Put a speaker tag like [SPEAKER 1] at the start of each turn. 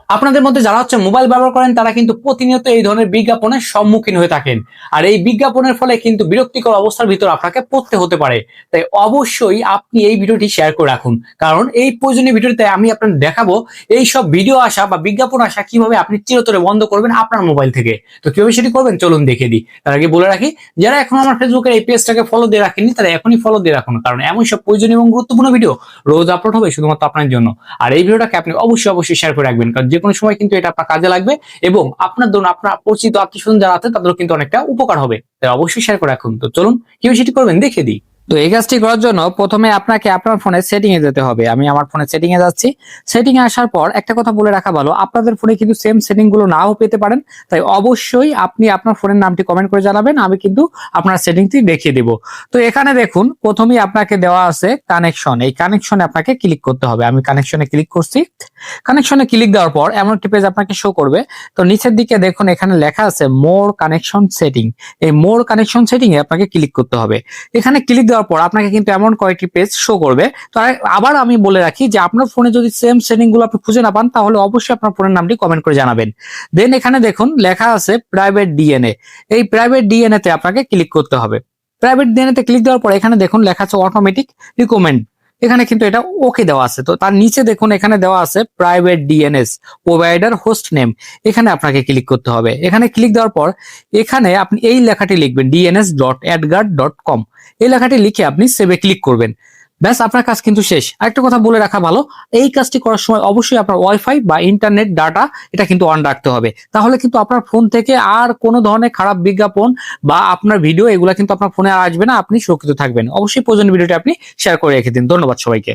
[SPEAKER 1] আপনাদের মধ্যে যারা মোবাইল ব্যবহার করেন তারা কিন্তু প্রতিনিয়ত এই ধরনের বিজ্ঞাপনের সম্মুখীন হয়ে থাকেন। আর এই বিজ্ঞাপনের ফলে কিন্তু বিরক্তিকর অবস্থার ভিতর আপনাকে পড়তে হতে পারে। তাই অবশ্যই আপনি এই ভিডিওটি শেয়ার করে রাখুন, কারণ এই প্রয়োজনীয় ভিডিওতে আমি আপনাদের দেখাবো এই সব ভিডিও আসা বা বিজ্ঞাপন আসা কিভাবে আপনি চিরতরে বন্ধ করবেন আপনার মোবাইল থেকে। তো কিভাবে সেটি করবেন চলুন দেখে দিই। তার আগে বলে রাখি, যারা এখন আমার ফেসবুকের এই পেজটাকে ফলো দিয়ে রাখেননি তারা এখনই ফলো দিয়ে রাখুন, কারণ এমন সব প্রয়োজনীয় এবং গুরুত্বপূর্ণ ভিডিও রোজ আপলোড হবে শুধুমাত্র আপনার জন্য। আর এই ভিডিওটাকে আপনি অবশ্যই শেয়ার করে রাখবেন, কারণ যে কোনো সময় কিন্তু এটা আপনার কাজে লাগবে এবং আপনার ধরুন আপনার পরিচিত আত্মীয়স্বজন যারা আছে তাদেরও কিন্তু অনেকটা উপকার হবে। তাই অবশ্যই শেয়ার করে রাখুন। তো চলুন কিভাবে সেটি করবেন দেখে দিই। তো এই কাজটি করার জন্য প্রথমে আপনাকে আপনার ফোনের সেটিং এ যেতে হবে। আমি আমার ফোনের সেটিং এ যাচ্ছি। সেটিং এ আসার পর একটা কথা বলে রাখা ভালো, আপনাদের ফোনে কিন্তু সেম সেটিং গুলো নাও পেতে পারেন। তাই অবশ্যই আপনি আপনার ফোনের নামটি কমেন্ট করে জানাবেন, আমি কিন্তু আপনার সেটিংটি দেখিয়ে দিব। তো এখানে দেখুন প্রথমেই আপনাকে দেওয়া আছে কানেকশন। এই কানেকশনে আপনাকে ক্লিক করতে হবে। আমি কানেকশনে ক্লিক করছি। কানেকশনে ক্লিক দেওয়ার পর এমন একটি পেজ আপনাকে শো করবে। তো নিচের দিকে দেখুন এখানে লেখা আছে মোর কানেকশন সেটিং। এই মোর কানেকশন সেটিং এ আপনাকে ক্লিক করতে হবে। এখানে ক্লিক দেওয়ার পর আপনাকে কিন্তু এমন কয়েকটি পেজ শো করবে। তো আবার আমি বলে রাখি যে আপনার ফোনে যদি সেম সেটিং গুলো আপনি খুঁজে না পান তাহলে অবশ্যই আপনার ফোনের নামটি কমেন্ট করে জানাবেন। দেন এখানে দেখুন লেখা আছে প্রাইভেট ডিএনএ। এই প্রাইভেট ডিএনএ তে আপনাকে ক্লিক করতে হবে। প্রাইভেট ডিএনএ তে ক্লিক দেওয়ার পর এখানে দেখুন লেখা আছে অটোমেটিক রিকমেন্ড। এখানে কিন্তু এটা ওকে দেওয়া আছে। তো তার নিচে দেখুন এখানে দেওয়া আছে private DNS provider host name. এখানে আপনাকে ক্লিক করতে হবে। এখানে ক্লিক দেওয়ার পর এখানে আপনি এই লেখাটি লিখবেন dns.adguard.com। এই লেখাটি লিখে আপনি সেভে ক্লিক করবেন। ব্যাস আপনার কাজ কিন্তু শেষ। আরেকটা কথা বলে রাখা ভালো, এই কাজটি করার সময় অবশ্যই আপনার ওয়াইফাই বা ইন্টারনেট ডাটা এটা কিন্তু অন রাখতে হবে। তাহলে কিন্তু আপনার ফোন থেকে আর কোনো ধরনের খারাপ বিজ্ঞাপন বা আপনার ভিডিও এগুলা কিন্তু আপনার ফোনে আর আসবে না, আপনি সুরক্ষিত থাকবেন। অবশ্যই প্রয়োজনীয় ভিডিওটি আপনি শেয়ার করে রেখে দিন। ধন্যবাদ সবাইকে।